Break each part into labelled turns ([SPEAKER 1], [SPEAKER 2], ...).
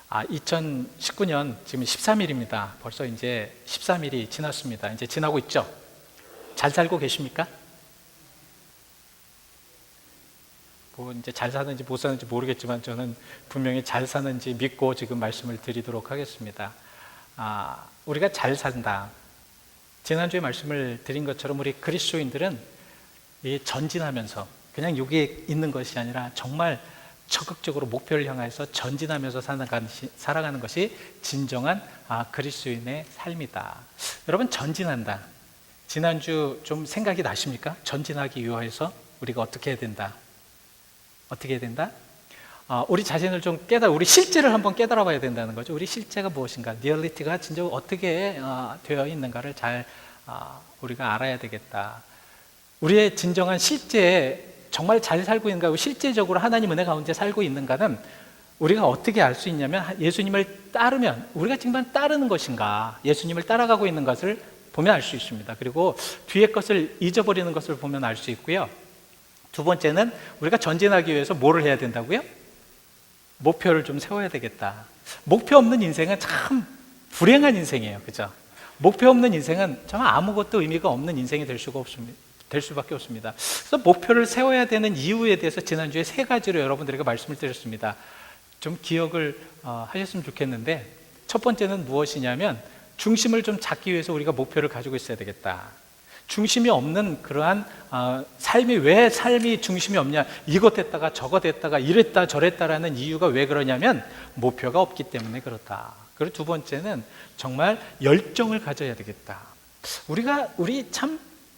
[SPEAKER 1] 2019년 지금 13일입니다. 벌써 이제 13일이 지났습니다. 이제 지나고 있죠? 잘 살고 계십니까? 뭐 이제 잘 사는지 못 사는지 모르겠지만 저는 분명히 잘 사는지 믿고 지금 말씀을 드리도록 하겠습니다. 우리가 잘 산다. 지난주에 말씀을 드린 것처럼 우리 그리스도인들은 이 전진하면서 그냥 여기에 있는 것이 아니라 정말 적극적으로 목표를 향해서 전진하면서 살아가는 것이 진정한 그리스도인의 삶이다. 여러분, 전진한다. 지난주 좀 생각이 나십니까? 전진하기 위해서 우리가 어떻게 해야 된다? 어떻게 해야 된다? 우리 자신을 좀 우리 실제를 한번 깨달아 봐야 된다는 거죠. 우리 실제가 무엇인가? 리얼리티가 진짜 어떻게 되어 있는가를 잘 우리가 알아야 되겠다. 우리의 진정한 실제 정말 잘 살고 있는가, 실제적으로 하나님 은혜 가운데 살고 있는가는 우리가 어떻게 알 수 있냐면 예수님을 따르면, 우리가 정말 따르는 것인가, 예수님을 따라가고 있는 것을 보면 알 수 있습니다. 그리고 뒤의 것을 잊어버리는 것을 보면 알 수 있고요. 두 번째는 우리가 전진하기 위해서 뭐를 해야 된다고요? 목표를 좀 세워야 되겠다. 목표 없는 인생은 참 불행한 인생이에요. 그죠? 목표 없는 인생은 정말 아무것도 의미가 없는 인생이 될 수밖에 없습니다. 그래서 목표를 세워야 되는 이유에 대해서 지난주에 3가지로 여러분들에게 말씀을 드렸습니다. 좀 기억을 하셨으면 좋겠는데, 첫 번째는 무엇이냐면 중심을 좀 잡기 위해서 우리가 목표를 가지고 있어야 되겠다. 중심이 없는 그러한 왜 삶이 중심이 없냐, 이것 했다가 저것 했다가 이랬다 저랬다라는 이유가 왜 그러냐면 목표가 없기 때문에 그렇다. 그리고 두 번째는 정말 열정을 가져야 되겠다.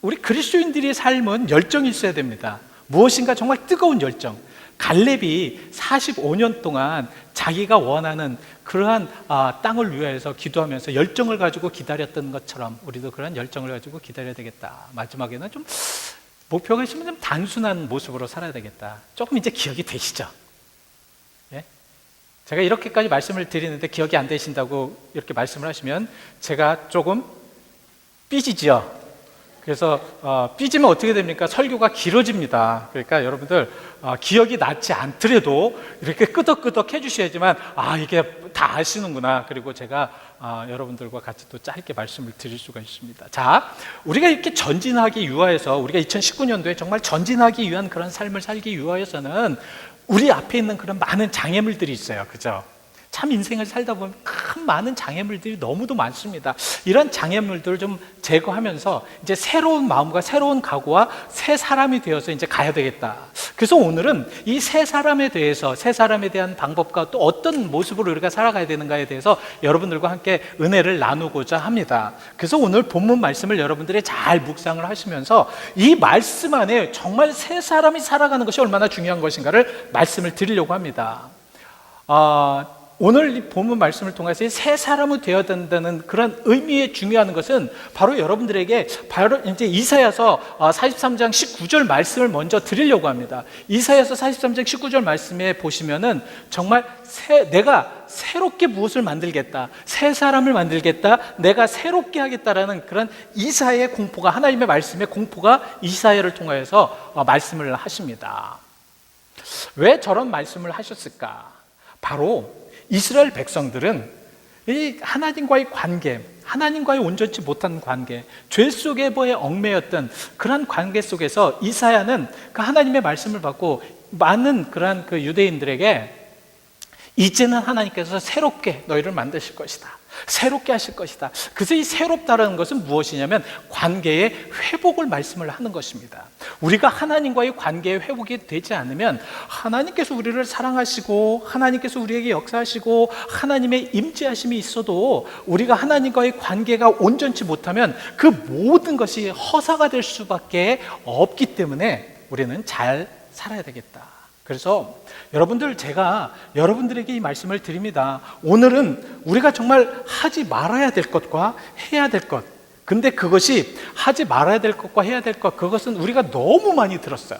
[SPEAKER 1] 우리 그리스도인들의 삶은 열정이 있어야 됩니다. 무엇인가 정말 뜨거운 열정. 갈렙이 45년 동안 자기가 원하는 그러한 땅을 위하여서 기도하면서 열정을 가지고 기다렸던 것처럼 우리도 그런 열정을 가지고 기다려야 되겠다. 마지막에는 좀 목표가 있으면 좀 단순한 모습으로 살아야 되겠다. 조금 이제 기억이 되시죠? 예? 제가 이렇게까지 말씀을 드리는데 기억이 안 되신다고 이렇게 말씀을 하시면 제가 조금 삐지죠? 그래서 삐지면 어떻게 됩니까? 설교가 길어집니다. 그러니까 여러분들 기억이 나지 않더라도 이렇게 끄덕끄덕 해주셔야지만 이게 다 아시는구나. 그리고 제가 여러분들과 같이 또 짧게 말씀을 드릴 수가 있습니다. 자, 우리가 이렇게 전진하기 위하여서, 우리가 2019년도에 정말 전진하기 위한 그런 삶을 살기 위하여서는 우리 앞에 있는 그런 많은 장애물들이 있어요. 그죠? 참 인생을 살다 보면 큰 많은 장애물들이 너무도 많습니다. 이런 장애물들을 좀 제거하면서 이제 새로운 마음과 새로운 각오와 새 사람이 되어서 이제 가야 되겠다. 그래서 오늘은 이 새 사람에 대해서, 새 사람에 대한 방법과 또 어떤 모습으로 우리가 살아가야 되는가에 대해서 여러분들과 함께 은혜를 나누고자 합니다. 그래서 오늘 본문 말씀을 여러분들이 잘 묵상을 하시면서 이 말씀 안에 정말 새 사람이 살아가는 것이 얼마나 중요한 것인가를 말씀을 드리려고 합니다. 오늘 이 본문 말씀을 통해서 새 사람이 되어야 된다는 그런 의미에 중요한 것은 바로 여러분들에게 바로 이제 이사야서 43장 19절 말씀을 먼저 드리려고 합니다. 이사야서 43장 19절 말씀에 보시면은 정말 내가 새롭게 무엇을 만들겠다, 새 사람을 만들겠다, 내가 새롭게 하겠다라는 그런 이사야의 공포가, 하나님의 말씀의 공포가 이사야를 통하여서 말씀을 하십니다. 왜 저런 말씀을 하셨을까? 바로 이스라엘 백성들은 이 하나님과의 관계, 하나님과의 온전치 못한 관계, 죄 속에 얽매였던 그런 관계 속에서 이사야는 그 하나님의 말씀을 받고 많은 그런 그 유대인들에게 이제는 하나님께서 새롭게 너희를 만드실 것이다, 새롭게 하실 것이다. 그래서 이 새롭다라는 것은 무엇이냐면 관계의 회복을 말씀을 하는 것입니다. 우리가 하나님과의 관계의 회복이 되지 않으면 하나님께서 우리를 사랑하시고 하나님께서 우리에게 역사하시고 하나님의 임재하심이 있어도 우리가 하나님과의 관계가 온전치 못하면 그 모든 것이 허사가 될 수밖에 없기 때문에 우리는 잘 살아야 되겠다. 그래서 여러분들, 제가 여러분들에게 이 말씀을 드립니다. 오늘은 우리가 정말 하지 말아야 될 것과 해야 될 것, 근데 그것이 하지 말아야 될 것과 해야 될 것, 그것은 우리가 너무 많이 들었어요.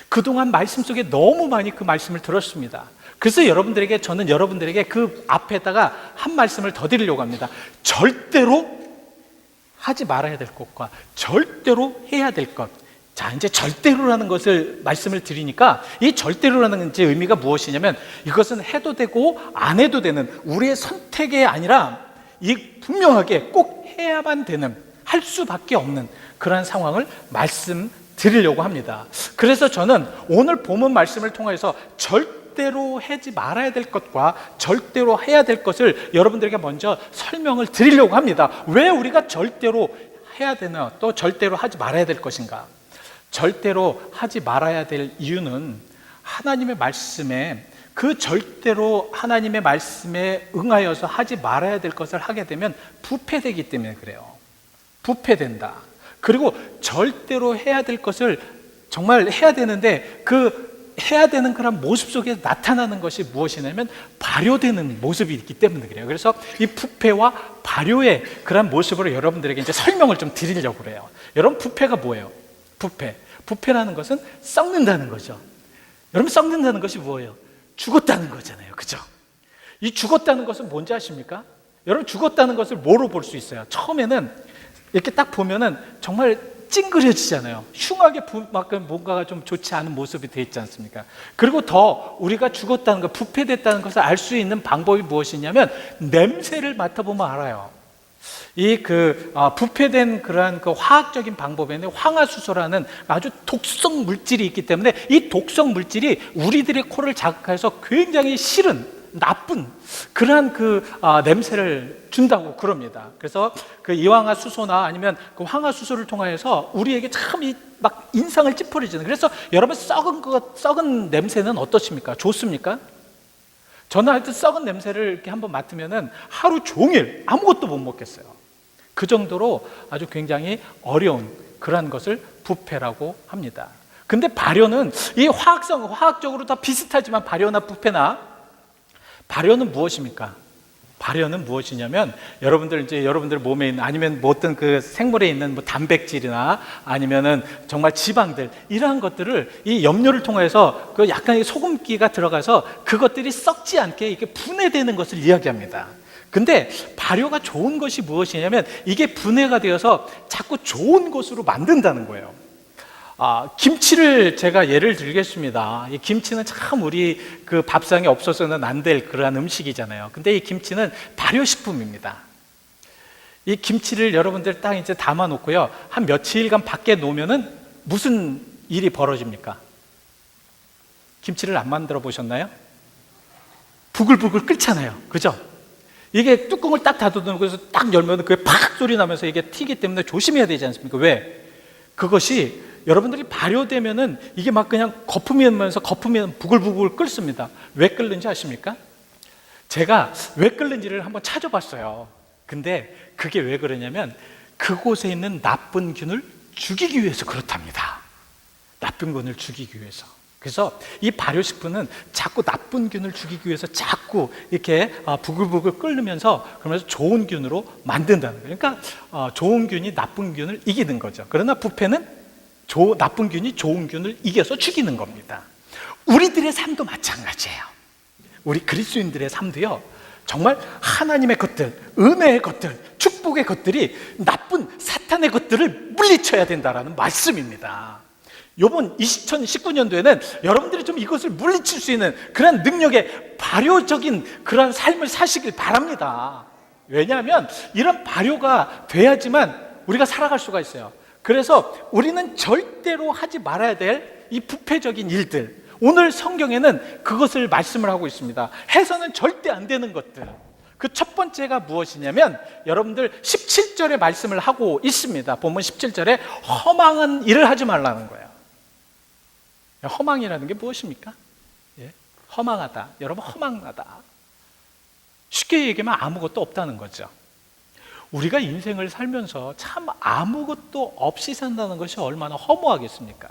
[SPEAKER 1] 그동안 말씀 속에 너무 많이 그 말씀을 들었습니다. 그래서 저는 여러분들에게 그 앞에다가 한 말씀을 더 드리려고 합니다. 절대로 하지 말아야 될 것과 절대로 해야 될 것, 자, 이제 절대로라는 것을 말씀을 드리니까 이 절대로라는 이제 의미가 무엇이냐면 이것은 해도 되고 안 해도 되는 우리의 선택이 아니라 이 분명하게 꼭 해야만 되는, 할 수밖에 없는 그러한 상황을 말씀드리려고 합니다. 그래서 저는 오늘 본문 말씀을 통해서 절대로 하지 말아야 될 것과 절대로 해야 될 것을 여러분들에게 먼저 설명을 드리려고 합니다. 왜 우리가 절대로 해야 되나, 또 절대로 하지 말아야 될 것인가? 절대로 하지 말아야 될 이유는 하나님의 말씀에, 그 절대로 하나님의 말씀에 응하여서 하지 말아야 될 것을 하게 되면 부패되기 때문에 그래요. 부패된다. 그리고 절대로 해야 될 것을 정말 해야 되는데 그 해야 되는 그런 모습 속에 나타나는 것이 무엇이냐면 발효되는 모습이 있기 때문에 그래요. 그래서 이 부패와 발효의 그런 모습으로 여러분들에게 이제 설명을 좀 드리려고 그래요. 여러분, 부패가 뭐예요? 부패라는 것은 썩는다는 거죠. 여러분, 썩는다는 것이 뭐예요? 죽었다는 거잖아요. 그죠? 이 죽었다는 것은 뭔지 아십니까? 여러분, 죽었다는 것을 뭐로 볼 수 있어요? 처음에는 이렇게 딱 보면은 정말 찡그려지잖아요. 흉하게 뭔가가 좀 좋지 않은 모습이 되어 있지 않습니까? 그리고 더 우리가 죽었다는 것, 부패됐다는 것을 알 수 있는 방법이 무엇이냐면 냄새를 맡아보면 알아요. 부패된 그러한 그 화학적인 방법에는 황화수소라는 아주 독성 물질이 있기 때문에 이 독성 물질이 우리들의 코를 자극해서 굉장히 싫은, 나쁜 그러한 냄새를 준다고 그럽니다. 그래서 그 이황화수소나 아니면 그 황화수소를 통하여서 우리에게 참 막 인상을 찌푸리잖아요. 그래서 여러분, 썩은 냄새는 어떠십니까? 좋습니까? 저는 하여튼 썩은 냄새를 이렇게 한번 맡으면은 하루 종일 아무것도 못 먹겠어요. 그 정도로 아주 굉장히 어려운 그러한 것을 부패라고 합니다. 근데 발효는 이 화학적으로 다 비슷하지만 발효나 부패나, 발효는 무엇입니까? 발효는 무엇이냐면 여러분들 몸에 있는, 아니면 뭐 어떤 그 생물에 있는 뭐 단백질이나 아니면은 정말 지방들, 이러한 것들을 이 염료를 통해서 그 약간의 소금기가 들어가서 그것들이 썩지 않게 이렇게 분해되는 것을 이야기합니다. 근데 발효가 좋은 것이 무엇이냐면 이게 분해가 되어서 자꾸 좋은 것으로 만든다는 거예요. 김치를 제가 예를 들겠습니다. 이 김치는 참 우리 그 밥상에 없어서는 안 될 그러한 음식이잖아요. 근데 이 김치는 발효식품입니다. 이 김치를 여러분들 딱 이제 담아 놓고요, 한 며칠간 밖에 놓으면은 무슨 일이 벌어집니까? 김치를 안 만들어 보셨나요? 부글부글 끓잖아요. 그죠? 이게 뚜껑을 딱 닫아놓고 그래서 딱 열면 그게 팍 소리 나면서 이게 튀기 때문에 조심해야 되지 않습니까? 왜? 그것이 여러분들이 발효되면은 이게 막 그냥 거품이 부글부글 끓습니다. 왜 끓는지 아십니까? 제가 왜 끓는지를 한번 찾아봤어요. 근데 그게 왜 그러냐면 그곳에 있는 나쁜 균을 죽이기 위해서 그렇답니다. 나쁜 균을 죽이기 위해서. 그래서 이 발효식품은 자꾸 나쁜 균을 죽이기 위해서 자꾸 이렇게 부글부글 끓으면서, 그러면서 좋은 균으로 만든다는 거예요. 그러니까 좋은 균이 나쁜 균을 이기는 거죠. 그러나 부패는 나쁜 균이 좋은 균을 이겨서 죽이는 겁니다. 우리들의 삶도 마찬가지예요. 우리 그리스도인들의 삶도요, 정말 하나님의 것들, 은혜의 것들, 축복의 것들이 나쁜 사탄의 것들을 물리쳐야 된다라는 말씀입니다. 이번 2019년도에는 여러분들이 좀 이것을 물리칠 수 있는 그런 능력의 발효적인 그런 삶을 사시길 바랍니다. 왜냐하면 이런 발효가 돼야지만 우리가 살아갈 수가 있어요. 그래서 우리는 절대로 하지 말아야 될 이 부패적인 일들, 오늘 성경에는 그것을 말씀을 하고 있습니다. 해서는 절대 안 되는 것들. 그 첫 번째가 무엇이냐면 여러분들 17절에 말씀을 하고 있습니다. 본문 17절에 허망한 일을 하지 말라는 거예요. 허망이라는 게 무엇입니까? 허망하다. 여러분, 허망하다. 쉽게 얘기하면 아무것도 없다는 거죠. 우리가 인생을 살면서 참 아무것도 없이 산다는 것이 얼마나 허무하겠습니까?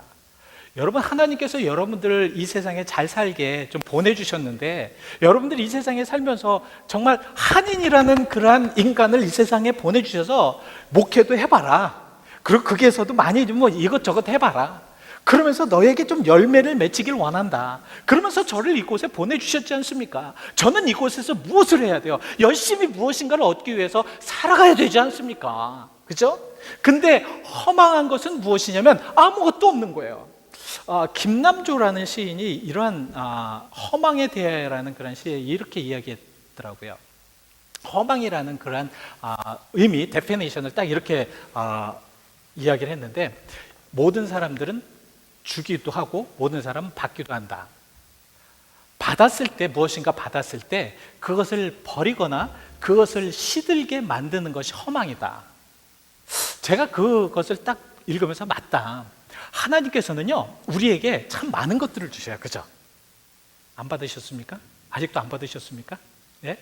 [SPEAKER 1] 여러분, 하나님께서 여러분들을 이 세상에 잘 살게 좀 보내주셨는데, 여러분들이 이 세상에 살면서 정말 한인이라는 그러한 인간을 이 세상에 보내주셔서 목회도 해봐라. 그리고 거기에서도 많이 뭐 이것저것 해봐라. 그러면서 너에게 좀 열매를 맺히길 원한다. 그러면서 저를 이곳에 보내주셨지 않습니까? 저는 이곳에서 무엇을 해야 돼요? 열심히 무엇인가를 얻기 위해서 살아가야 되지 않습니까? 그죠? 근데 허망한 것은 무엇이냐면 아무것도 없는 거예요. 김남조라는 시인이 이러한 허망에 대해라는 그런 시에 이렇게 이야기했더라고요. 허망이라는 그런 의미, 데피니션을 딱 이렇게 이야기를 했는데, 모든 사람들은 주기도 하고 모든 사람은 받기도 한다. 받았을 때, 무엇인가 받았을 때 그것을 버리거나 그것을 시들게 만드는 것이 허망이다. 제가 그것을 딱 읽으면서 맞다. 하나님께서는요, 우리에게 참 많은 것들을 주셔요. 그죠? 안 받으셨습니까? 아직도 안 받으셨습니까? 예?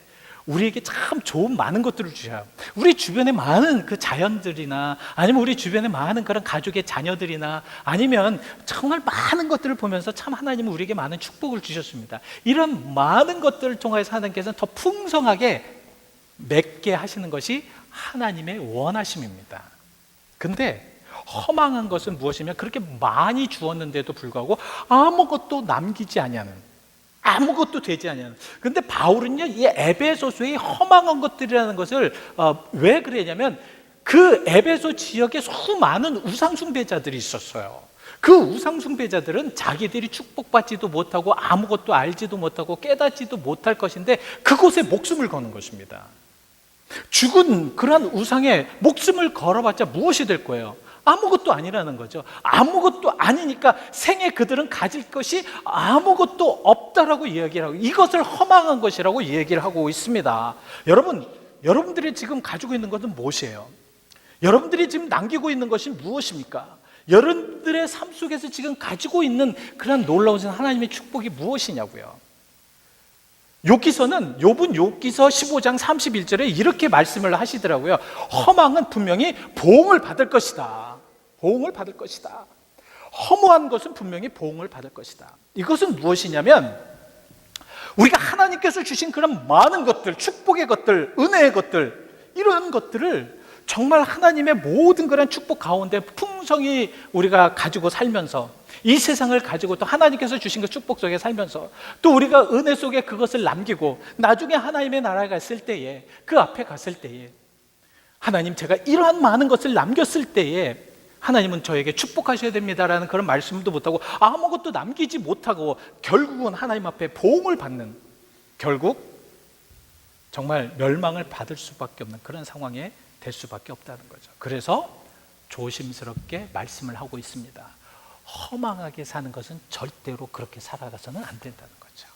[SPEAKER 1] 우리에게 참 좋은 많은 것들을 주셔요. 우리 주변에 많은 그 자연들이나 아니면 우리 주변에 많은 그런 가족의 자녀들이나 아니면 정말 많은 것들을 보면서 참 하나님은 우리에게 많은 축복을 주셨습니다. 이런 많은 것들을 통해서 하나님께서는 더 풍성하게 맺게 하시는 것이 하나님의 원하심입니다. 근데 허망한 것은 무엇이냐면 그렇게 많이 주었는데도 불구하고 아무것도 남기지 아니하는, 아무것도 되지 않냐는. 근데 바울은요, 이 에베소서의 허망한 것들이라는 것을 왜 그러냐면 그 에베소 지역에 수많은 우상숭배자들이 있었어요. 그 우상숭배자들은 자기들이 축복받지도 못하고 아무것도 알지도 못하고 깨닫지도 못할 것인데 그곳에 목숨을 거는 것입니다. 죽은 그러한 우상에 목숨을 걸어봤자 무엇이 될 거예요? 아무것도 아니라는 거죠. 아무것도 아니니까 생애 그들은 가질 것이 아무것도 없다라고 이야기를 하고, 이것을 허망한 것이라고 얘기를 하고 있습니다. 여러분들이 지금 가지고 있는 것은 무엇이에요? 여러분들이 지금 남기고 있는 것이 무엇입니까? 여러분들의 삶 속에서 지금 가지고 있는 그런 놀라우신 하나님의 축복이 무엇이냐고요. 욥기서는 욥기서 15장 31절에 이렇게 말씀을 하시더라고요. 허망은 분명히 보응을 받을 것이다. 보응을 받을 것이다. 허무한 것은 분명히 보응을 받을 것이다. 이것은 무엇이냐면 우리가 하나님께서 주신 그런 많은 것들, 축복의 것들, 은혜의 것들, 이러한 것들을 정말 하나님의 모든 그런 축복 가운데 풍성히 우리가 가지고 살면서 이 세상을 가지고 또 하나님께서 주신 그 축복 속에 살면서 또 우리가 은혜 속에 그것을 남기고 나중에 하나님의 나라에 갔을 때에, 그 앞에 갔을 때에 하나님, 제가 이러한 많은 것을 남겼을 때에 하나님은 저에게 축복하셔야 됩니다라는 그런 말씀도 못하고 아무것도 남기지 못하고 결국은 하나님 앞에 보응을 받는, 결국 정말 멸망을 받을 수밖에 없는 그런 상황에 될 수밖에 없다는 거죠. 그래서 조심스럽게 말씀을 하고 있습니다. 허망하게 사는 것은 절대로 그렇게 살아가서는 안 된다는 거죠.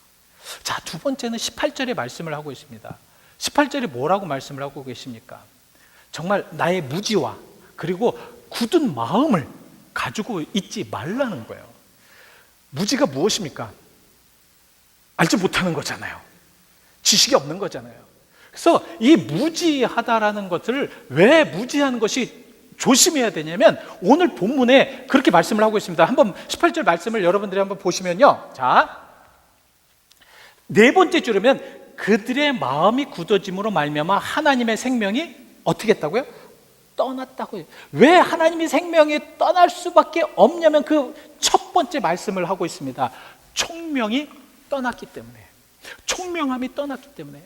[SPEAKER 1] 자, 두 번째는 18절의 말씀을 하고 있습니다. 18절에 뭐라고 말씀을 하고 계십니까? 정말 나의 무지와 그리고 굳은 마음을 가지고 있지 말라는 거예요. 무지가 무엇입니까? 알지 못하는 거잖아요. 지식이 없는 거잖아요. 그래서 이 무지하다라는 것을 왜 무지하는 것이 조심해야 되냐면 오늘 본문에 그렇게 말씀을 하고 있습니다. 한번 18절 말씀을 여러분들이 한번 보시면요. 자, 네 번째 줄이면 그들의 마음이 굳어짐으로 말미암아 하나님의 생명이 어떻게 했다고요? 떠났다고요. 왜 하나님의 생명이 떠날 수밖에 없냐면 그 첫 번째 말씀을 하고 있습니다. 총명이 떠났기 때문에, 총명함이 떠났기 때문에.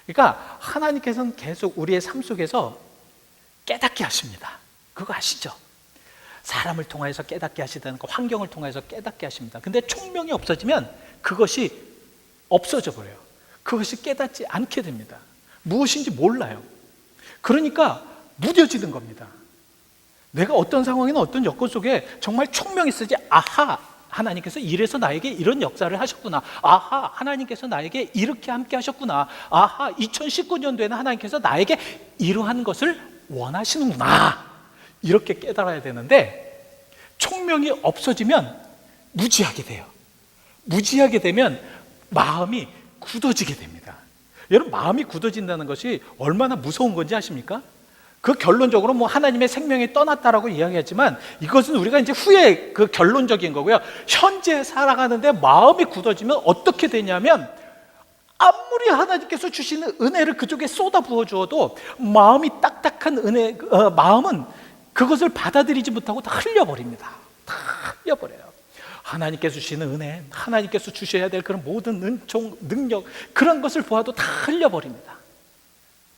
[SPEAKER 1] 그러니까 하나님께서는 계속 우리의 삶 속에서 깨닫게 하십니다. 그거 아시죠? 사람을 통해서 깨닫게 하시다는 거, 환경을 통해서 깨닫게 하십니다. 근데 총명이 없어지면 그것이 없어져 버려요. 그것이 깨닫지 않게 됩니다. 무엇인지 몰라요. 그러니까 무뎌지는 겁니다. 내가 어떤 상황이나 어떤 여건 속에 정말 총명이 있어야지, 아하, 하나님께서 이래서 나에게 이런 역사를 하셨구나. 아하, 하나님께서 나에게 이렇게 함께 하셨구나. 아하, 2019년도에는 하나님께서 나에게 이러한 것을 원하시는구나. 이렇게 깨달아야 되는데 총명이 없어지면 무지하게 돼요. 무지하게 되면 마음이 굳어지게 됩니다. 여러분, 마음이 굳어진다는 것이 얼마나 무서운 건지 아십니까? 그 결론적으로 뭐 하나님의 생명이 떠났다라고 이야기하지만 이것은 우리가 이제 후에 그 결론적인 거고요. 현재 살아가는데 마음이 굳어지면 어떻게 되냐면 아무리 하나님께서 주시는 은혜를 그쪽에 쏟아 부어 주어도 마음이 딱딱한 마음은 그것을 받아들이지 못하고 다 흘려버립니다. 다 틀려버려요. 하나님께서 주시는 은혜, 하나님께서 주셔야 될 그런 모든 은총, 능력, 그런 것을 보아도 다 흘려버립니다.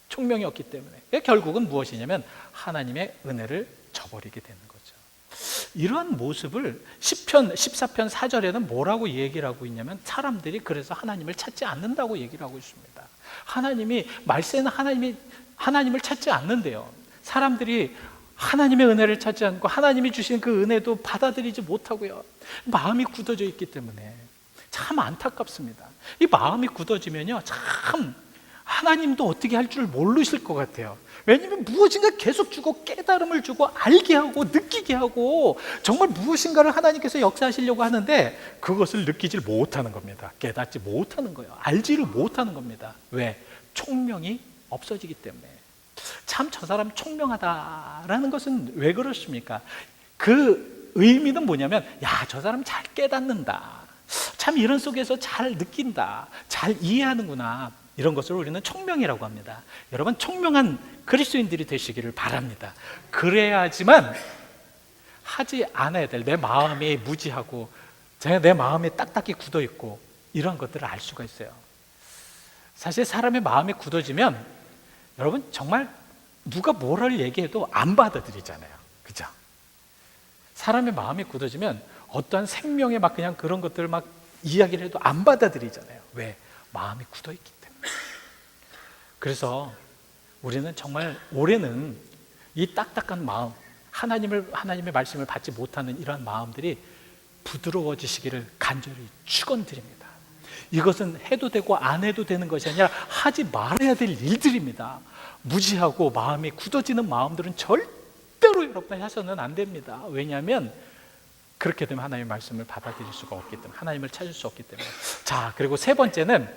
[SPEAKER 1] 총명이 없기 때문에. 결국은 무엇이냐면 하나님의 은혜를 저버리게 되는 거죠. 이러한 모습을 시편 14편 4절에는 뭐라고 얘기를 하고 있냐면, 사람들이 그래서 하나님을 찾지 않는다고 얘기를 하고 있습니다. 하나님이 말세는 하나님을 찾지 않는데요, 사람들이 하나님의 은혜를 찾지 않고 하나님이 주신 그 은혜도 받아들이지 못하고요, 마음이 굳어져 있기 때문에 참 안타깝습니다. 이 마음이 굳어지면요, 참 하나님도 어떻게 할 줄 모르실 것 같아요. 왜냐하면 무엇인가 계속 주고 깨달음을 주고 알게 하고 느끼게 하고 정말 무엇인가를 하나님께서 역사하시려고 하는데 그것을 느끼질 못하는 겁니다. 깨닫지 못하는 거예요. 알지를 못하는 겁니다. 왜? 총명이 없어지기 때문에. 참 저 사람 총명하다라는 것은 왜 그렇습니까? 그 의미는 뭐냐면, 야, 저 사람 잘 깨닫는다, 참 이런 속에서 잘 느낀다, 잘 이해하는구나, 이런 것을 우리는 총명이라고 합니다. 여러분, 총명한 그리스도인들이 되시기를 바랍니다. 그래야지만 하지 않아야 될, 내 마음이 무지하고 내 마음이 딱딱히 굳어있고 이런 것들을 알 수가 있어요. 사실 사람의 마음이 굳어지면 여러분 정말 누가 뭐를 얘기해도 안 받아들이잖아요. 그죠? 사람의 마음이 굳어지면 어떠한 생명의 막 그냥 그런 것들을 막 이야기를 해도 안 받아들이잖아요. 왜? 마음이 굳어있기 때문에. 그래서 우리는 정말 올해는 이 딱딱한 마음, 하나님의 말씀을 받지 못하는 이러한 마음들이 부드러워지시기를 간절히 축원드립니다. 이것은 해도 되고 안 해도 되는 것이 아니라 하지 말아야 될 일들입니다. 무지하고 마음이 굳어지는 마음들은 절대로 여러분 하셔서는 안 됩니다. 왜냐하면 그렇게 되면 하나님의 말씀을 받아들일 수가 없기 때문에, 하나님을 찾을 수 없기 때문에. 자, 그리고 세 번째는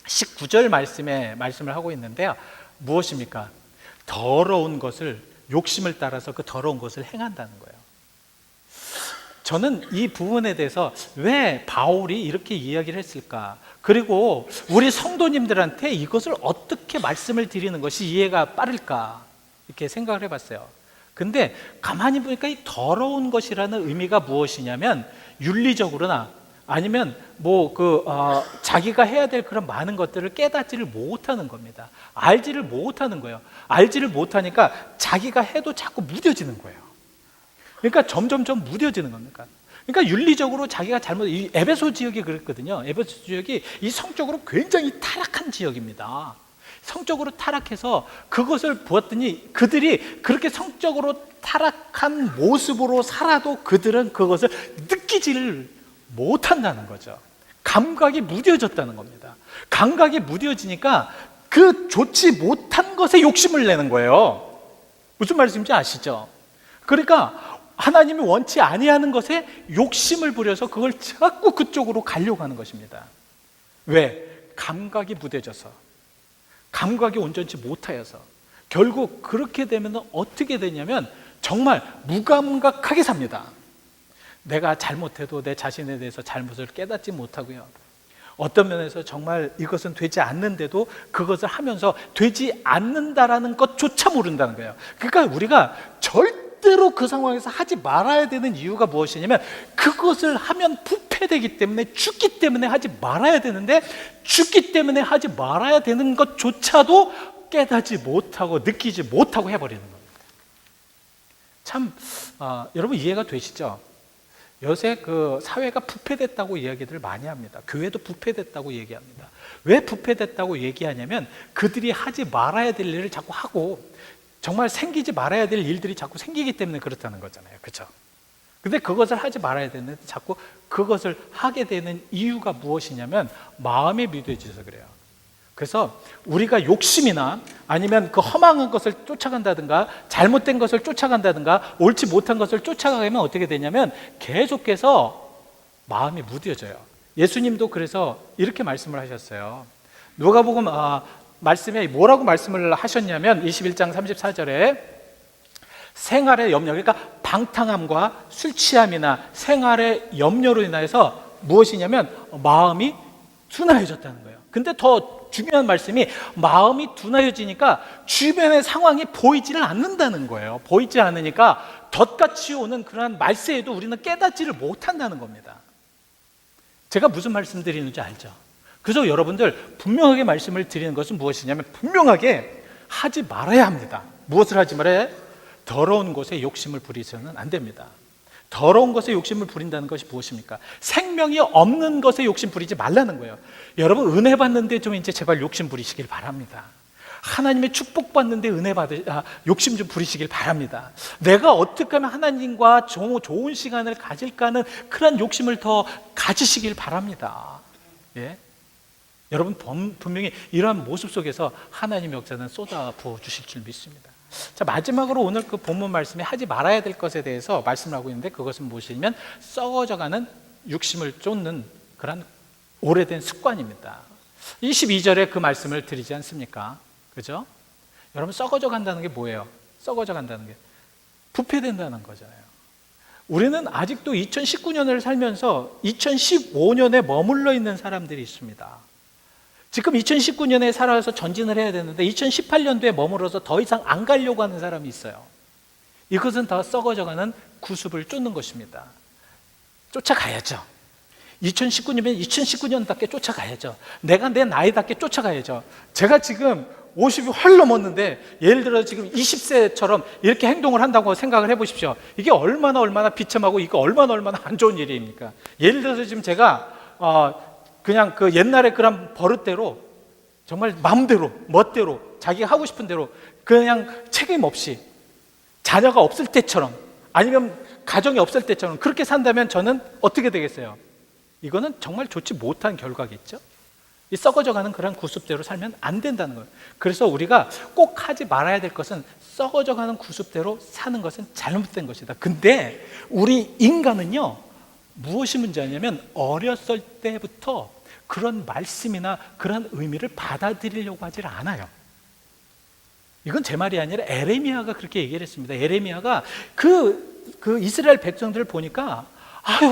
[SPEAKER 1] 19절 말씀을 하고 있는데요, 무엇입니까? 더러운 것을, 욕심을 따라서 그 더러운 것을 행한다는 거예요. 저는 이 부분에 대해서 왜 바울이 이렇게 이야기를 했을까, 그리고 우리 성도님들한테 이것을 어떻게 말씀을 드리는 것이 이해가 빠를까, 이렇게 생각을 해봤어요. 근데 가만히 보니까 이 더러운 것이라는 의미가 무엇이냐면, 윤리적으로나 아니면 자기가 해야 될 그런 많은 것들을 깨닫지를 못하는 겁니다. 알지를 못하는 거예요. 알지를 못하니까 자기가 해도 자꾸 무뎌지는 거예요. 그러니까 점점 무뎌지는 겁니다. 그러니까 윤리적으로 자기가 이 에베소 지역이 그랬거든요. 에베소 지역이 이 성적으로 굉장히 타락한 지역입니다. 성적으로 타락해서 그것을 보았더니 그들이 그렇게 성적으로 타락한 모습으로 살아도 그들은 그것을 느끼지를 못한다는 거죠. 감각이 무뎌졌다는 겁니다. 감각이 무뎌지니까 그 좋지 못한 것에 욕심을 내는 거예요. 무슨 말씀인지 아시죠? 그러니까 하나님이 원치 아니하는 것에 욕심을 부려서 그걸 자꾸 그쪽으로 가려고 하는 것입니다. 왜? 감각이 무뎌져서, 감각이 온전치 못하여서. 결국 그렇게 되면 어떻게 되냐면 정말 무감각하게 삽니다. 내가 잘못해도 내 자신에 대해서 잘못을 깨닫지 못하고요, 어떤 면에서 정말 이것은 되지 않는데도 그것을 하면서 되지 않는다라는 것조차 모른다는 거예요. 그러니까 우리가 절대로 그 상황에서 하지 말아야 되는 이유가 무엇이냐면, 그것을 하면 부패되기 때문에, 죽기 때문에 하지 말아야 되는데, 죽기 때문에 하지 말아야 되는 것조차도 깨닫지 못하고 느끼지 못하고 해버리는 겁니다. 참 여러분 이해가 되시죠? 요새 그 사회가 부패됐다고 이야기들을 많이 합니다. 교회도 부패됐다고 얘기합니다. 왜 부패됐다고 얘기하냐면, 그들이 하지 말아야 될 일을 자꾸 하고 정말 생기지 말아야 될 일들이 자꾸 생기기 때문에 그렇다는 거잖아요. 그렇죠? 근데 그것을 하지 말아야 되는데 자꾸 그것을 하게 되는 이유가 무엇이냐면, 마음이 무뎌져서 그래요. 그래서 우리가 욕심이나 아니면 그 허망한 것을 쫓아간다든가 잘못된 것을 쫓아간다든가 옳지 못한 것을 쫓아가면 어떻게 되냐면 계속해서 마음이 무뎌져요. 예수님도 그래서 이렇게 말씀을 하셨어요. 누가복음 말씀에 뭐라고 말씀을 하셨냐면 21장 34절에 생활의 염려, 그러니까 방탕함과 술 취함이나 생활의 염려로 인하여서 무엇이냐면 마음이 둔하여졌다는 거예요. 근데 더 중요한 말씀이 마음이 둔하여지니까 주변의 상황이 보이지를 않는다는 거예요. 보이지 않으니까 덫같이 오는 그러한 말세에도 우리는 깨닫지를 못한다는 겁니다. 제가 무슨 말씀 드리는지 알죠? 그래서 여러분들 분명하게 말씀을 드리는 것은 무엇이냐면 분명하게 하지 말아야 합니다. 무엇을 하지 말아야 해? 더러운 것에 욕심을 부리서는 안 됩니다. 더러운 것에 욕심을 부린다는 것이 무엇입니까? 생명이 없는 것에 욕심 부리지 말라는 거예요. 여러분 은혜 받는데 좀 이제 제발 욕심 부리시길 바랍니다. 하나님의 축복 받는데 욕심 좀 부리시길 바랍니다. 내가 어떻게 하면 하나님과 좋은 시간을 가질까 하는 그런 욕심을 더 가지시길 바랍니다. 예? 여러분 분명히 이러한 모습 속에서 하나님의 역사는 쏟아 부어 주실 줄 믿습니다. 자, 마지막으로 오늘 그 본문 말씀에 하지 말아야 될 것에 대해서 말씀을 하고 있는데 그것은 무엇이냐면 썩어져가는 육심을 쫓는 그런 오래된 습관입니다. 22절에 그 말씀을 드리지 않습니까? 그죠? 여러분 썩어져 간다는 게 뭐예요? 썩어져 간다는 게 부패된다는 거잖아요. 우리는 아직도 2019년을 살면서 2015년에 머물러 있는 사람들이 있습니다. 지금 2019년에 살아서 전진을 해야 되는데 2018년도에 머물러서 더 이상 안 가려고 하는 사람이 있어요. 이것은 다 썩어져가는 구습을 쫓는 것입니다. 쫓아가야죠. 2019년이면 2019년답게 쫓아가야죠. 내가 내 나이답게 쫓아가야죠. 제가 지금 50이 훨 넘었는데 예를 들어 지금 20세처럼 이렇게 행동을 한다고 생각을 해보십시오. 이게 얼마나 비참하고 이거 얼마나 안 좋은 일입니까? 예를 들어서 지금 제가 그냥 그 옛날에 그런 버릇대로 정말 마음대로 멋대로 자기가 하고 싶은 대로 그냥 책임 없이 자녀가 없을 때처럼 아니면 가정이 없을 때처럼 그렇게 산다면 저는 어떻게 되겠어요? 이거는 정말 좋지 못한 결과겠죠? 이 썩어져가는 그런 구습대로 살면 안 된다는 거예요. 그래서 우리가 꼭 하지 말아야 될 것은 썩어져가는 구습대로 사는 것은 잘못된 것이다. 근데 우리 인간은요 무엇이 문제냐면 어렸을 때부터 그런 말씀이나 그런 의미를 받아들이려고 하질 않아요. 이건 제 말이 아니라 에레미야가 그렇게 얘기를 했습니다. 에레미야가 그 이스라엘 백성들을 보니까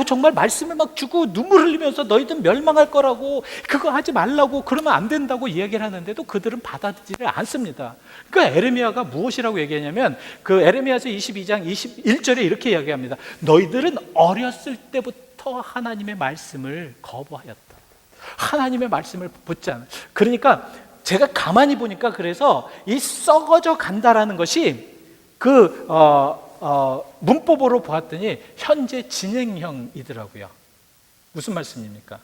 [SPEAKER 1] 정말 말씀을 막 주고 눈물 흘리면서 너희들 멸망할 거라고 그거 하지 말라고 그러면 안 된다고 이야기를 하는데도 그들은 받아들이지 않습니다. 그러니까 에레미야가 무엇이라고 얘기하냐면 그 에레미야서 22장 21절에 이렇게 이야기합니다. 너희들은 어렸을 때부터 하나님의 말씀을 거부하였다. 하나님의 말씀을 붙지 않아. 그러니까 제가 가만히 보니까 그래서 이 썩어져 간다라는 것이 문법으로 보았더니 현재 진행형이더라고요. 무슨 말씀입니까?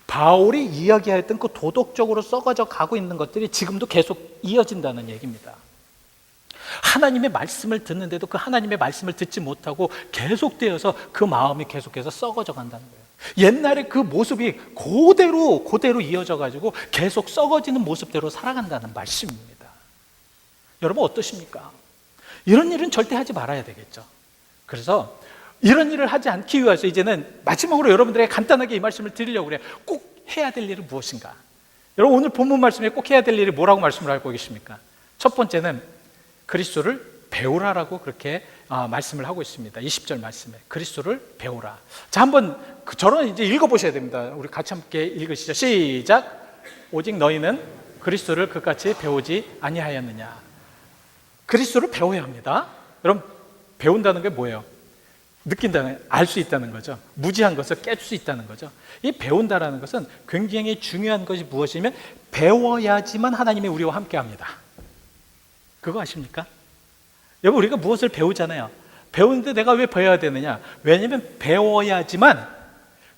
[SPEAKER 1] 바울이 이야기했던 그 도덕적으로 썩어져 가고 있는 것들이 지금도 계속 이어진다는 얘기입니다. 하나님의 말씀을 듣는데도 그 하나님의 말씀을 듣지 못하고 계속되어서 그 마음이 계속해서 썩어져 간다는 거예요. 옛날에 그 모습이 그대로 이어져 가지고 계속 썩어지는 모습대로 살아간다는 말씀입니다. 여러분 어떠십니까? 이런 일은 절대 하지 말아야 되겠죠. 그래서 이런 일을 하지 않기 위해서 이제는 마지막으로 여러분들에게 간단하게 이 말씀을 드리려고 그래요. 꼭 해야 될 일은 무엇인가? 여러분 오늘 본문 말씀에 꼭 해야 될 일이 뭐라고 말씀을 하고 계십니까? 첫 번째는 그리스도를 배우라라고 그렇게 말씀을 하고 있습니다. 20절 말씀에 그리스도를 배우라. 자, 한번 저런 이제 읽어보셔야 됩니다. 우리 같이 함께 읽으시죠. 시작. 오직 너희는 그리스도를 그같이 배우지 아니하였느냐. 그리스도를 배워야 합니다. 여러분 배운다는 게 뭐예요? 느낀다는, 알 수 있다는 거죠. 무지한 것을 깰 수 있다는 거죠. 이 배운다라는 것은 굉장히 중요한 것이 무엇이냐면 배워야지만 하나님이 우리와 함께합니다. 그거 아십니까? 여러분 우리가 무엇을 배우잖아요. 배우는데 내가 왜 배워야 되느냐? 왜냐하면 배워야지만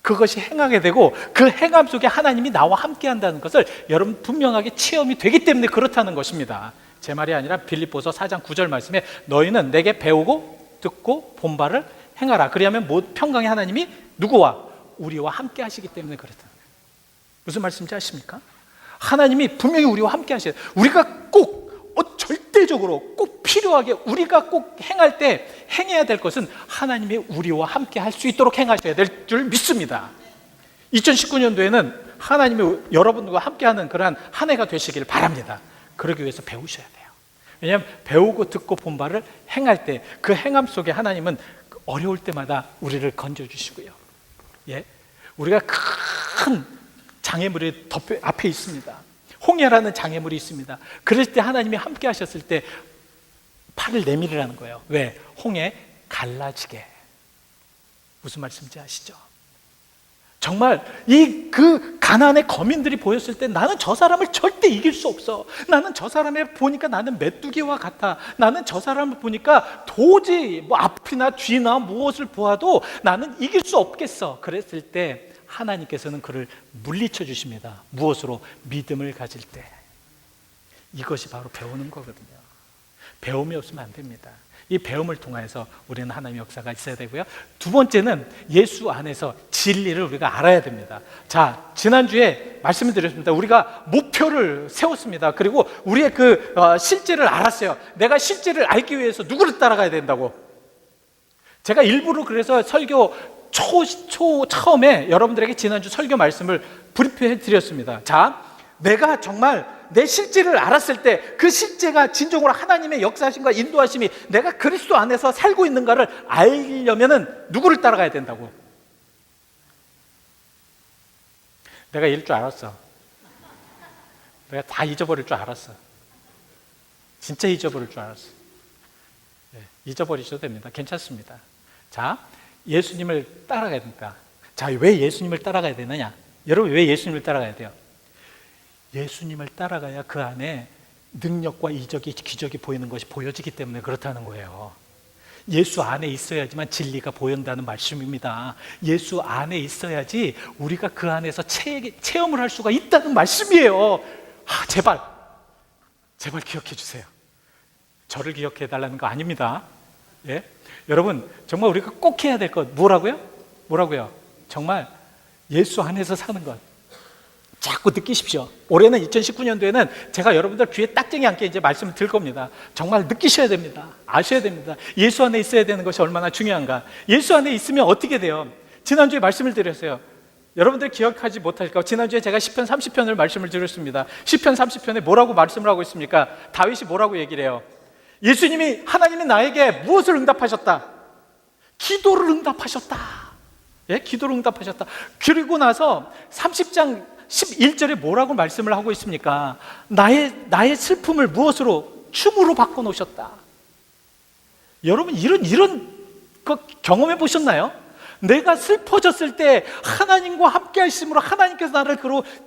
[SPEAKER 1] 그것이 행하게 되고 그 행함 속에 하나님이 나와 함께한다는 것을 여러분 분명하게 체험이 되기 때문에 그렇다는 것입니다. 제 말이 아니라 빌립보서 4장 9절 말씀에 너희는 내게 배우고 듣고 본 바를 행하라. 그리하면 평강의 하나님이 누구와? 우리와 함께 하시기 때문에 그렇다는 거예요. 무슨 말씀인지 아십니까? 하나님이 분명히 우리와 함께 하셔요. 우리가 꼭 절대적으로 꼭 필요하게 우리가 꼭 행할 때 행해야 될 것은 하나님이 우리와 함께 할 수 있도록 행하셔야 될 줄 믿습니다. 2019년도에는 하나님이 여러분과 함께하는 그러한 한 해가 되시길 바랍니다. 그러기 위해서 배우셔야 돼요. 왜냐하면 배우고 듣고 본 바를 행할 때 그 행함 속에 하나님은 어려울 때마다 우리를 건져주시고요. 예? 우리가 큰 장애물이 앞에 있습니다. 홍해라는 장애물이 있습니다. 그럴 때 하나님이 함께 하셨을 때 팔을 내밀으라는 거예요. 왜? 홍해 갈라지게. 무슨 말씀인지 아시죠? 정말 그 가나안의 거민들이 보였을 때 나는 저 사람을 절대 이길 수 없어. 나는 저 사람을 보니까 나는 메뚜기와 같아. 나는 저 사람을 보니까 도저히 뭐 앞이나 뒤나 무엇을 보아도 나는 이길 수 없겠어. 그랬을 때 하나님께서는 그를 물리쳐 주십니다. 무엇으로? 믿음을 가질 때. 이것이 바로 배우는 거거든요. 배움이 없으면 안 됩니다. 이 배움을 통해서 우리는 하나님의 역사가 있어야 되고요. 두 번째는 예수 안에서 진리를 우리가 알아야 됩니다. 자, 지난주에 말씀을 드렸습니다. 우리가 목표를 세웠습니다. 그리고 우리의 실제를 알았어요. 내가 실제를 알기 위해서 누구를 따라가야 된다고. 제가 일부러 그래서 설교 처음에 여러분들에게 지난주 설교 말씀을 브리프해 드렸습니다. 자, 내가 정말 내 실제를 알았을 때 그 실제가 진정으로 하나님의 역사하심과 인도하심이 내가 그리스도 안에서 살고 있는가를 알려면은 누구를 따라가야 된다고. 내가 이럴 줄 알았어. 내가 다 잊어버릴 줄 알았어. 진짜 잊어버릴 줄 알았어. 네, 잊어버리셔도 됩니다. 괜찮습니다. 자, 예수님을 따라가야 됩니다. 자, 왜 예수님을 따라가야 되느냐? 여러분, 왜 예수님을 따라가야 돼요? 예수님을 따라가야 그 안에 능력과 이적이, 기적이 보이는 것이 보여지기 때문에 그렇다는 거예요. 예수 안에 있어야지만 진리가 보인다는 말씀입니다. 예수 안에 있어야지 우리가 그 안에서 체험을 할 수가 있다는 말씀이에요. 제발 기억해 주세요. 저를 기억해 달라는 거 아닙니다. 예? 여러분, 정말 우리가 꼭 해야 될 것 뭐라고요? 정말 예수 안에서 사는 것 자꾸 느끼십시오. 올해는 2019년도에는 제가 여러분들 귀에 딱정이 않게 이제 말씀을 드릴 겁니다. 정말 느끼셔야 됩니다. 아셔야 됩니다. 예수 안에 있어야 되는 것이 얼마나 중요한가. 예수 안에 있으면 어떻게 돼요? 지난주에 말씀을 드렸어요. 여러분들 기억하지 못할까? 지난주에 제가 시편 30편을 말씀을 드렸습니다. 시편 30편에 뭐라고 말씀을 하고 있습니까? 다윗이 뭐라고 얘기를 해요? 하나님이 나에게 무엇을 응답하셨다? 기도를 응답하셨다. 예? 기도를 응답하셨다. 그리고 나서 30장 11절에 뭐라고 말씀을 하고 있습니까? 나의 슬픔을 무엇으로? 춤으로 바꿔놓으셨다. 여러분, 이런 거 경험해 보셨나요? 내가 슬퍼졌을 때 하나님과 함께 하심으로 하나님께서 나를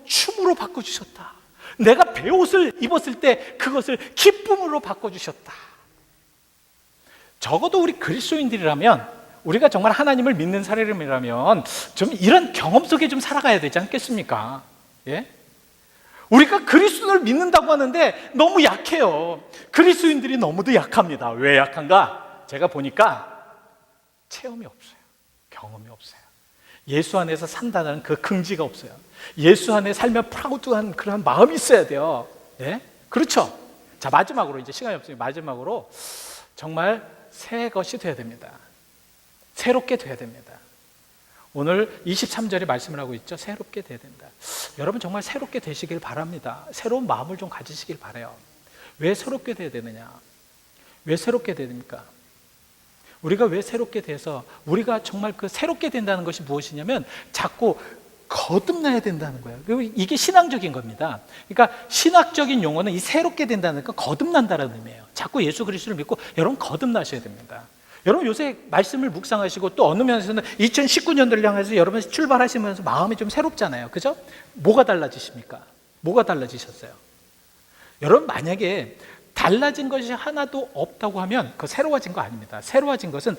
[SPEAKER 1] 춤으로 바꿔주셨다. 내가 베옷을 입었을 때 그것을 기쁨으로 바꿔주셨다. 적어도 우리 그리스도인들이라면, 우리가 정말 하나님을 믿는 사람이라면 좀 이런 경험 속에 좀 살아가야 되지 않겠습니까? 예? 우리가 그리스도를 믿는다고 하는데 너무 약해요. 그리스도인들이 너무도 약합니다. 왜 약한가? 제가 보니까 체험이 없어요. 경험이 없어요. 예수 안에서 산다는 그 긍지가 없어요. 예수 안에 살면 프라우드한 그런 마음이 있어야 돼요. 예? 그렇죠? 자, 마지막으로, 이제 시간이 없으니 마지막으로 정말 새 것이 돼야 됩니다. 새롭게 돼야 됩니다. 오늘 23절에 말씀을 하고 있죠. 새롭게 돼야 된다. 여러분, 정말 새롭게 되시길 바랍니다. 새로운 마음을 좀 가지시길 바라요. 왜 새롭게 돼야 되느냐? 왜 새롭게 돼야 됩니까? 우리가 왜 새롭게 돼서, 우리가 정말 그 새롭게 된다는 것이 무엇이냐면 자꾸 거듭나야 된다는 거예요. 그리고 이게 신앙적인 겁니다. 그러니까 신학적인 용어는 이 새롭게 된다는 건 거듭난다는 의미예요. 자꾸 예수 그리스도를 믿고 여러분 거듭나셔야 됩니다. 여러분, 요새 말씀을 묵상하시고 또 어느 면에서는 2019년도를 향해서 여러분 출발하시면서 마음이 좀 새롭잖아요. 그죠? 뭐가 달라지십니까? 뭐가 달라지셨어요? 여러분, 만약에 달라진 것이 하나도 없다고 하면 그거 새로워진 거 아닙니다. 새로워진 것은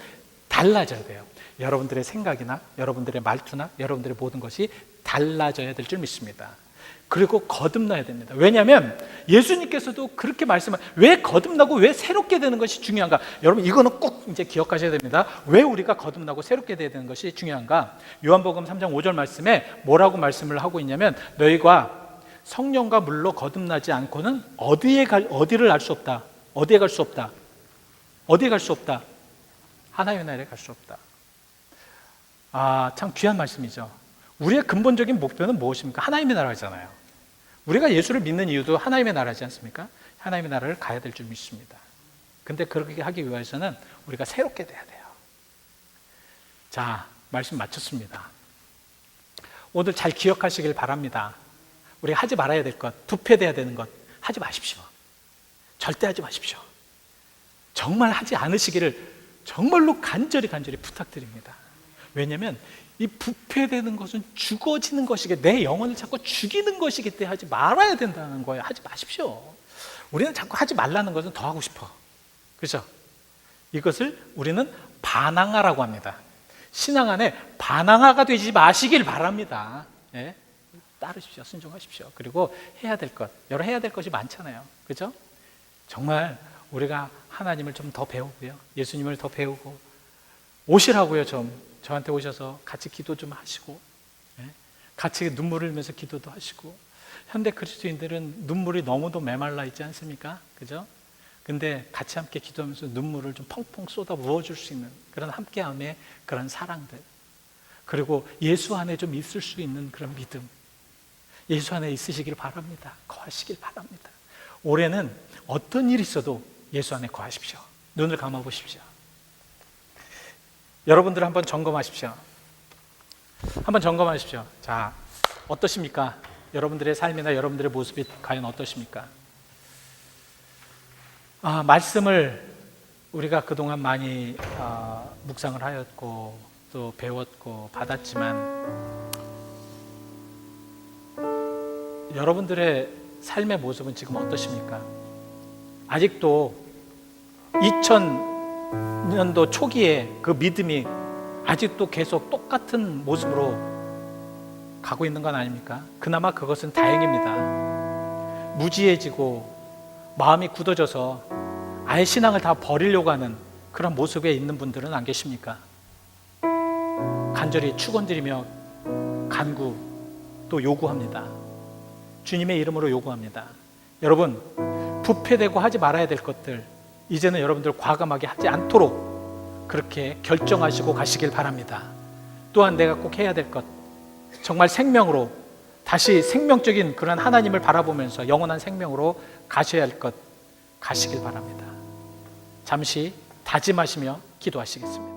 [SPEAKER 1] 달라져야 돼요. 여러분들의 생각이나 여러분들의 말투나 여러분들의 모든 것이 달라져야 될 줄 믿습니다. 그리고 거듭나야 됩니다. 왜냐하면 예수님께서도 그렇게 왜 거듭나고 왜 새롭게 되는 것이 중요한가? 여러분, 이거는 꼭 이제 기억하셔야 됩니다. 왜 우리가 거듭나고 새롭게 돼야 되는 것이 중요한가? 요한복음 3장 5절 말씀에 뭐라고 말씀을 하고 있냐면, 너희가 성령과 물로 거듭나지 않고는 어디를 알 수 없다. 어디에 갈 수 없다. 어디에 갈 수 없다. 하나님의 나라에 갈 수 없다. 참 귀한 말씀이죠. 우리의 근본적인 목표는 무엇입니까? 하나님의 나라잖아요. 우리가 예수를 믿는 이유도 하나님의 나라지 않습니까? 하나님의 나라를 가야 될 줄 믿습니다. 근데 그렇게 하기 위해서는 우리가 새롭게 돼야 돼요. 자, 말씀 마쳤습니다. 오늘 잘 기억하시길 바랍니다. 우리가 하지 말아야 될 것, 부패돼야 되는 것 하지 마십시오. 절대 하지 마십시오. 정말 하지 않으시기를 정말로 간절히 부탁드립니다. 왜냐하면 이 부패되는 것은 죽어지는 것이기, 내 영혼을 자꾸 죽이는 것이기 때문에 하지 말아야 된다는 거예요. 하지 마십시오. 우리는 자꾸 하지 말라는 것은 더 하고 싶어. 그렇죠? 이것을 우리는 반항아라고 합니다. 신앙 안에 반항아가 되지 마시길 바랍니다. 예? 따르십시오. 순종하십시오. 그리고 해야 될 것, 여러 해야 될 것이 많잖아요. 그렇죠? 정말 우리가 하나님을 좀 더 배우고요, 예수님을 더 배우고 오시라고요. 저한테 오셔서 같이 기도 좀 하시고, 예? 같이 눈물을 흘리면서 기도도 하시고. 현대 그리스도인들은 눈물이 너무도 메말라 있지 않습니까? 그죠? 근데 같이 함께 기도하면서 눈물을 좀 펑펑 쏟아 부어줄 수 있는 그런 함께함의 그런 사랑들, 그리고 예수 안에 좀 있을 수 있는 그런 믿음, 예수 안에 있으시길 바랍니다. 거하시길 바랍니다. 올해는 어떤 일이 있어도 예수 안에 거하십시오. 눈을 감아 보십시오. 여러분들 한번 점검하십시오. 한번 점검하십시오. 자, 어떠십니까? 여러분들의 삶이나 여러분들의 모습이 과연 어떠십니까? 말씀을 우리가 그동안 많이 묵상을 하였고 또 배웠고 받았지만, 여러분들의 삶의 모습은 지금 어떠십니까? 아직도 2000년도 초기에 그 믿음이 아직도 계속 똑같은 모습으로 가고 있는 건 아닙니까? 그나마 그것은 다행입니다. 무지해지고 마음이 굳어져서 아예 신앙을 다 버리려고 하는 그런 모습에 있는 분들은 안 계십니까? 간절히 축원드리며 간구 또 요구합니다. 주님의 이름으로 요구합니다. 여러분, 부패되고 하지 말아야 될 것들 이제는 여러분들 과감하게 하지 않도록 그렇게 결정하시고 가시길 바랍니다. 또한 내가 꼭 해야 될 것, 정말 생명으로 다시 생명적인 그런 하나님을 바라보면서 영원한 생명으로 가셔야 할 것 가시길 바랍니다. 잠시 다짐하시며 기도하시겠습니다.